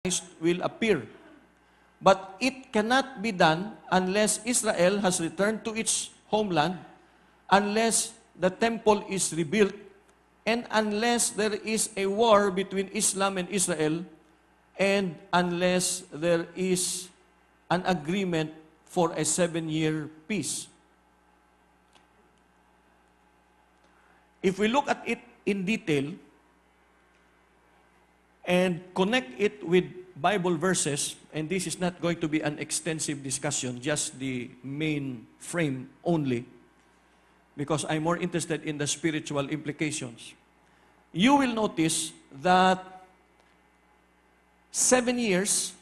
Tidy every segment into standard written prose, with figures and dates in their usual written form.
Christ will appear. But it cannot be done unless Israel has returned to its homeland, unless the temple is rebuilt, and unless there is a war between Islam and Israel, and unless there is an agreement for a 7-year peace. If we look at it in detail and connect it with Bible verses, and this is not going to be an extensive discussion, just the main frame only, because I'm more interested in the spiritual implications. You will notice that 7 years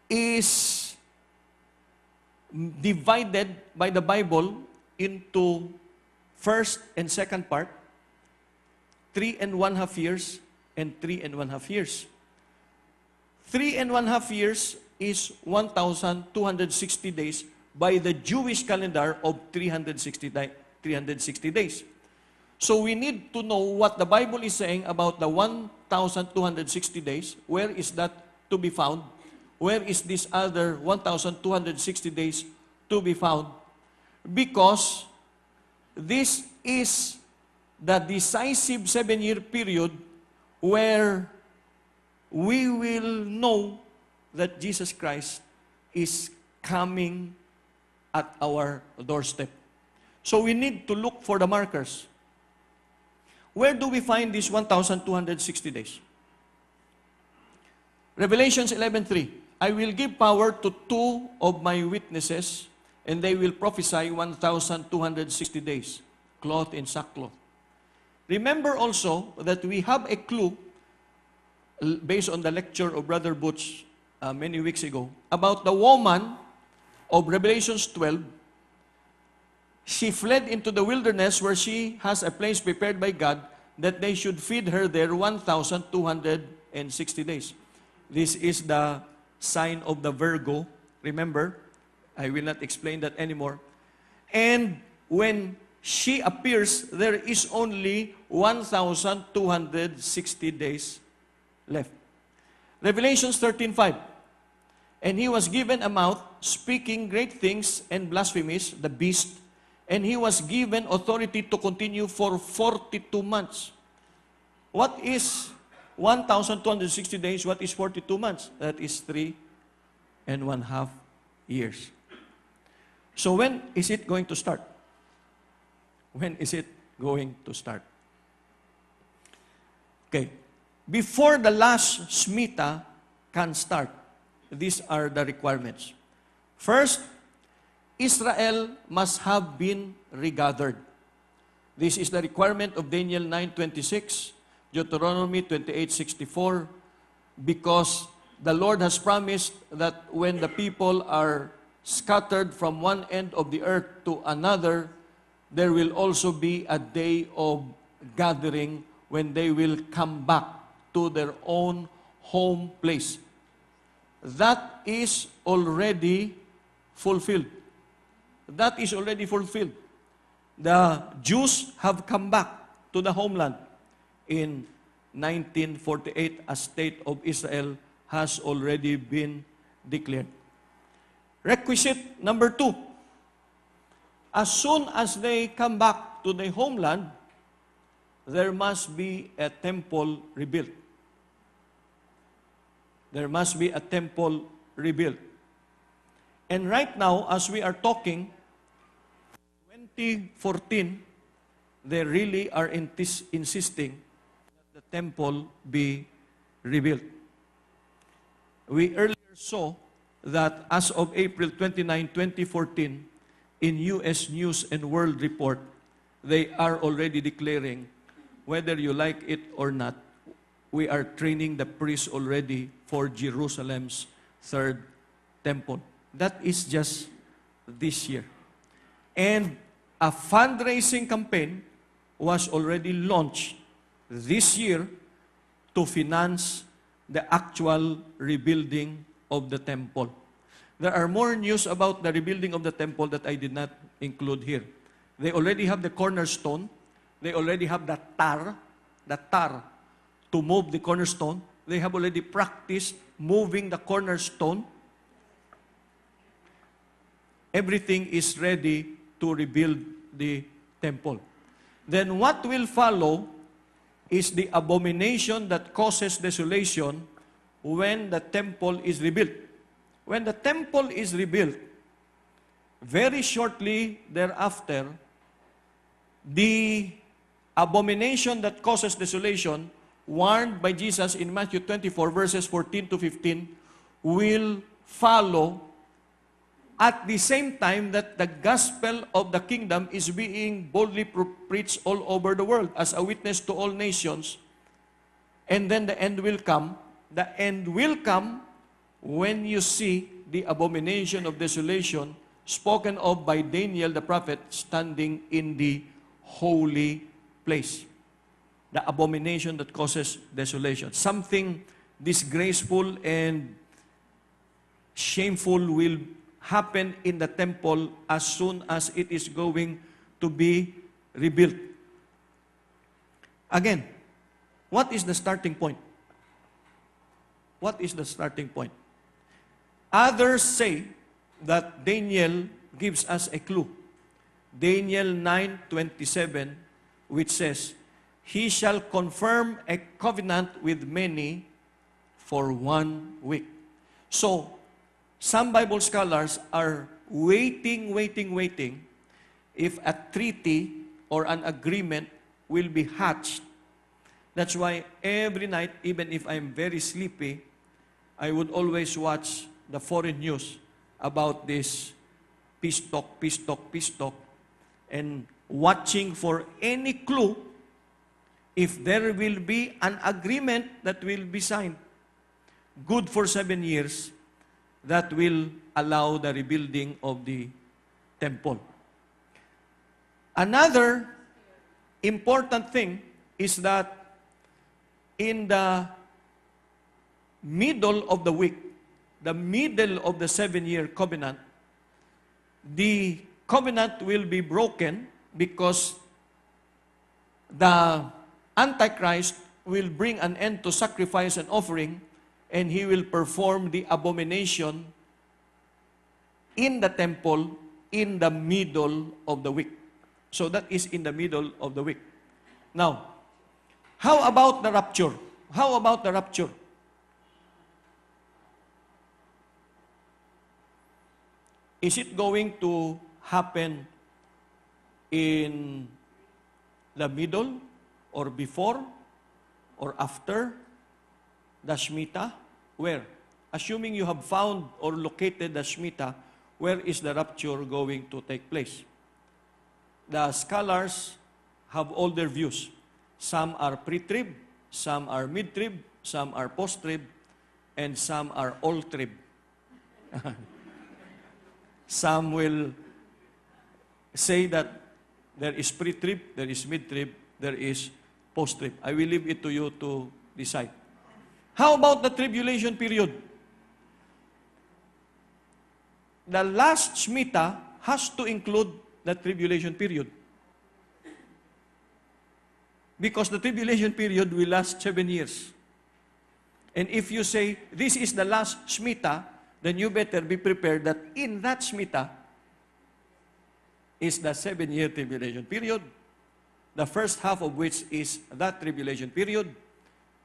is divided by the Bible into first and second part, 3.5 years, and 3.5 years. 3.5 years is 1,260 days by the Jewish calendar of 360 days. So we need to know what the Bible is saying about the 1,260 days. Where is that to be found? Where is this other 1,260 days to be found? Because this is the decisive 7-year period where we will know that Jesus Christ is coming at our doorstep. So we need to look for the markers. Where do we find these 1,260 days? Revelations 11:3. I will give power to 2 of my witnesses, and they will prophesy 1,260 days, clothed in sackcloth. Remember also that we have a clue, based on the lecture of Brother Butch many weeks ago, about the woman of Revelations 12. She fled into the wilderness where she has a place prepared by God that they should feed her there 1,260 days. This is the sign of the Virgo. Remember, I will not explain that anymore. And when she appears, there is only 1,260 days left. Revelations 13:5. And he was given a mouth, speaking great things and blasphemies, the beast, and he was given authority to continue for 42 months. What is 1,260 days? What is 42 months? That is 3.5 years. So when is it going to start? When is it going to start? Okay. Before the last Shmita can start, these are the requirements. First, Israel must have been regathered. This is the requirement of Daniel 9:26, Deuteronomy 28:64, because the Lord has promised that when the people are scattered from one end of the earth to another, there will also be a day of gathering when they will come back to their own home place. That is already fulfilled. That is already fulfilled. The Jews have come back to the homeland. In 1948, a state of Israel has already been declared. Requisite number 2. As soon as they come back to the homeland, there must be a temple rebuilt. There must be a temple rebuilt. And right now, as we are talking, 2014, they really are insisting that the temple be rebuilt. We earlier saw that as of April 29, 2014, in U.S. News and World Report, they are already declaring, whether you like it or not, we are training the priests already for Jerusalem's third temple. That is just this year. And a fundraising campaign was already launched this year to finance the actual rebuilding of the temple. There are more news about the rebuilding of the temple that I did not include here. They already have the cornerstone. They already have the tar to move the cornerstone. They have already practiced moving the cornerstone. Everything is ready to rebuild the temple. Then what will follow is the abomination that causes desolation when the temple is rebuilt. When the temple is rebuilt, very shortly thereafter, the abomination that causes desolation, warned by Jesus in Matthew 24, verses 14 to 15, will follow at the same time that the gospel of the kingdom is being boldly preached all over the world as a witness to all nations. And then the end will come. The end will come when you see the abomination of desolation spoken of by Daniel the prophet standing in the holy place. The abomination that causes desolation. Something disgraceful and shameful will happen in the temple as soon as it is going to be rebuilt. Again, what is the starting point? What is the starting point? Others say that Daniel gives us a clue. Daniel 9:27, which says, "He shall confirm a covenant with many for 1 week." So, some Bible scholars are waiting if a treaty or an agreement will be hatched. That's why every night, even if I'm very sleepy, I would always watch the foreign news about this peace talk, and watching for any clue if there will be an agreement that will be signed, good for 7 years, that will allow the rebuilding of the temple. Another important thing is that in the middle of the week, the middle of the 7-year covenant, the covenant will be broken because the Antichrist will bring an end to sacrifice and offering, and he will perform the abomination in the temple in the middle of the week. So that is in the middle of the week. Now, how about the rapture? How about the rapture? Is it going to happen in the middle or before or after the Shmita? Where? Assuming you have found or located the Shmita, where is the rapture going to take place? The scholars have all their views. Some are pre-trib, some are mid-trib, some are post-trib, and some are all-trib. Some will say that there is pre-trib, there is mid-trib, there is post-trib. I will leave it to you to decide. How about the tribulation period? The last Shmita has to include the tribulation period. Because the tribulation period will last 7 years. And if you say, this is the last Shmita, then you better be prepared that in that Shmita is the 7-year tribulation period, the first half of which is that tribulation period,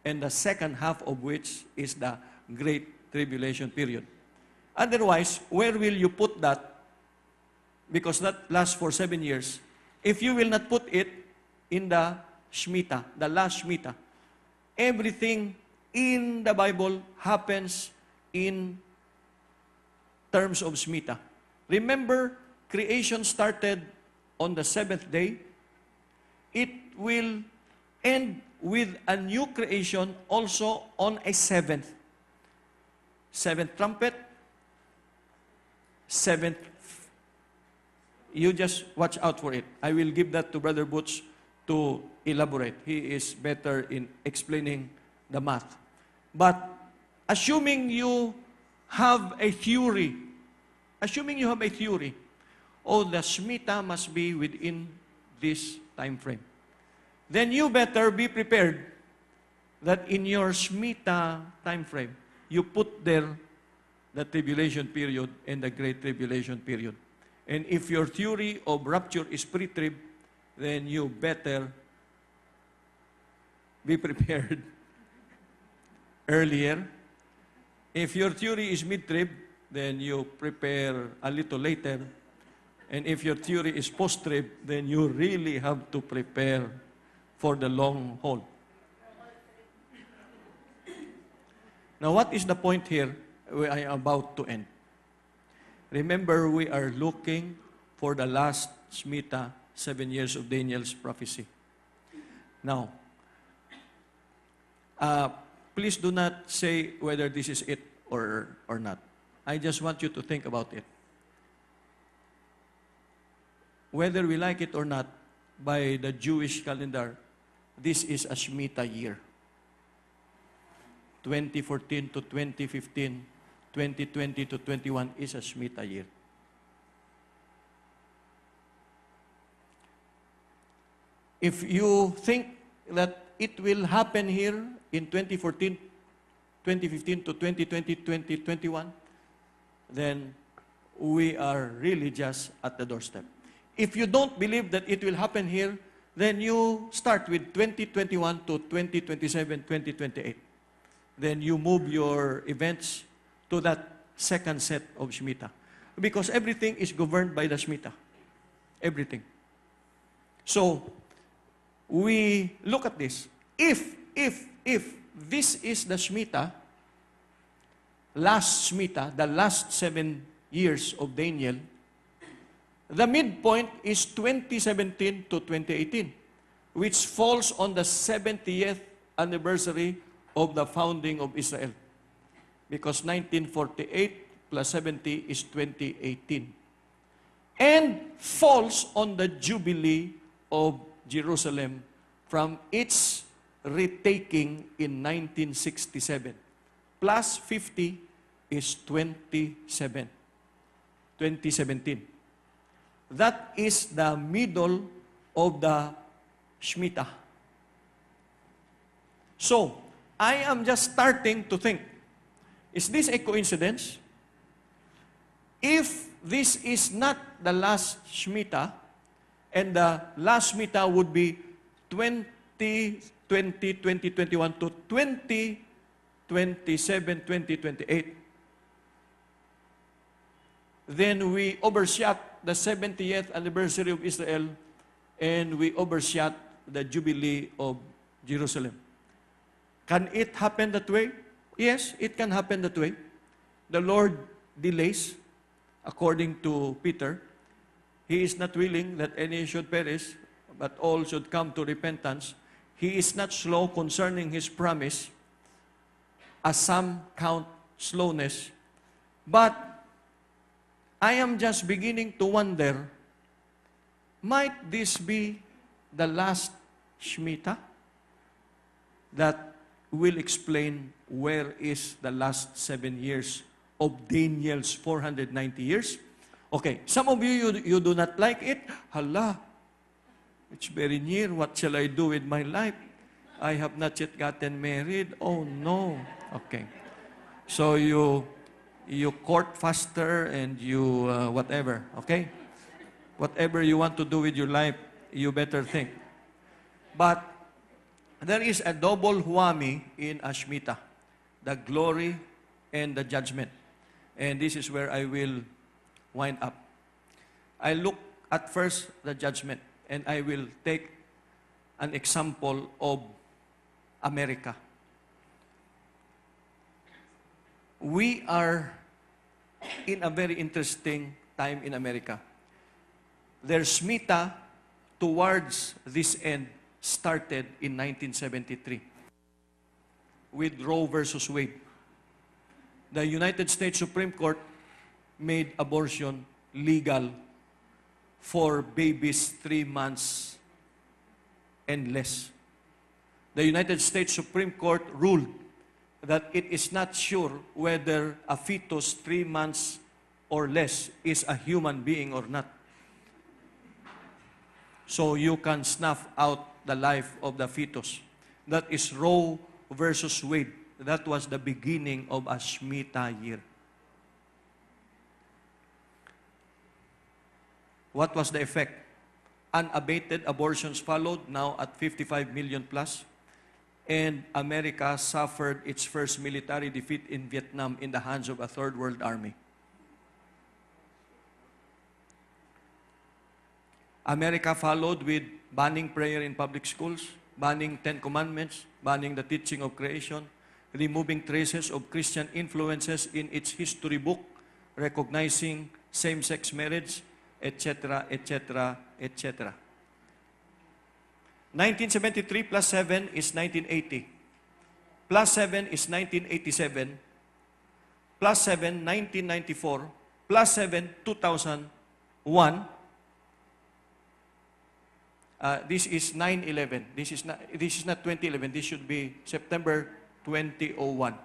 and the second half of which is the great tribulation period. Otherwise, where will you put that? Because that lasts for 7 years. If you will not put it in the Shmita, the last Shmita, everything in the Bible happens in terms of Shmita. Remember, creation started on the 7th day. It will end with a new creation also on a 7th. 7th trumpet, 7th. You just watch out for it. I will give that to Brother Butch to elaborate. He is better in explaining the math. But assuming you have a theory, oh, the Shmita must be within this time frame, then you better be prepared that in your Shmita time frame, you put there the tribulation period and the great tribulation period. And if your theory of rapture is pre-trib, then you better be prepared earlier. If your theory is mid-trib, then you prepare a little later. And if your theory is post-trib, then you really have to prepare for the long haul. Now, what is the point here I am about to end? Remember, we are looking for the last Shmita, 7 years of Daniel's prophecy. Now, please do not say whether this is it or not. I just want you to think about it. Whether we like it or not, by the Jewish calendar, this is a Shmita year. 2014 to 2015, 2020 to 21 is a Shmita year. If you think that it will happen here in 2014, 2015 to 2020, 2021, then we are really just at the doorstep. If you don't believe that it will happen here, then you start with 2021 to 2027, 2028. Then you move your events to that second set of Shmita. Because everything is governed by the Shmita. Everything. So, we look at this. If this is the Shmita, last Shmita, the last 7 years of Daniel, the midpoint is 2017 to 2018, which falls on the 70th anniversary of the founding of Israel. Because 1948 plus 70 is 2018. And falls on the Jubilee of Jerusalem from its retaking in 1967. Plus 50 is 2017. That is the middle of the Shmita. So, I am just starting to think, is this a coincidence? If this is not the last Shmita, and the last Shmita would be 2020, 2021 to 2027, 2028, then we overshot the 70th anniversary of Israel and we overshot the Jubilee of Jerusalem. Can it happen that way? Yes, it can happen that way. The Lord delays, according to Peter. He is not willing that any should perish, but all should come to repentance. He is not slow concerning His promise, as some count slowness. But I am just beginning to wonder, might this be the last Shmita that will explain where is the last 7 years of Daniel's 490 years? Okay, some of you do not like it. Hala, it's very near. What shall I do with my life? I have not yet gotten married. Oh no. Okay. So you court faster and you whatever, okay? Whatever you want to do with your life, you better think. But there is a double huami in Ashmita, the glory and the judgment. And this is where I will wind up. I look at first the judgment, and I will take an example of America. We are in a very interesting time in America. Their Shmita towards this end started in 1973 with Roe versus Wade. The United States Supreme Court made abortion legal for babies 3 months and less. The United States Supreme Court ruled that it is not sure whether a fetus 3 months or less is a human being or not. So you can snuff out the life of the fetus. That is Roe versus Wade. That was the beginning of a Shmita year. What was the effect? Unabated abortions followed, now at 55 million plus. And America suffered its first military defeat in Vietnam in the hands of a third world army. America followed with banning prayer in public schools, banning 10 Commandments, banning the teaching of creation, removing traces of Christian influences in its history book, recognizing same-sex marriage, etc., etc., etc. 1973 plus 7 is 1980. Plus 7 is 1987. Plus 7, 1994. Plus 7, 2001. This is 9/11. This is not 2011. This should be September 2001.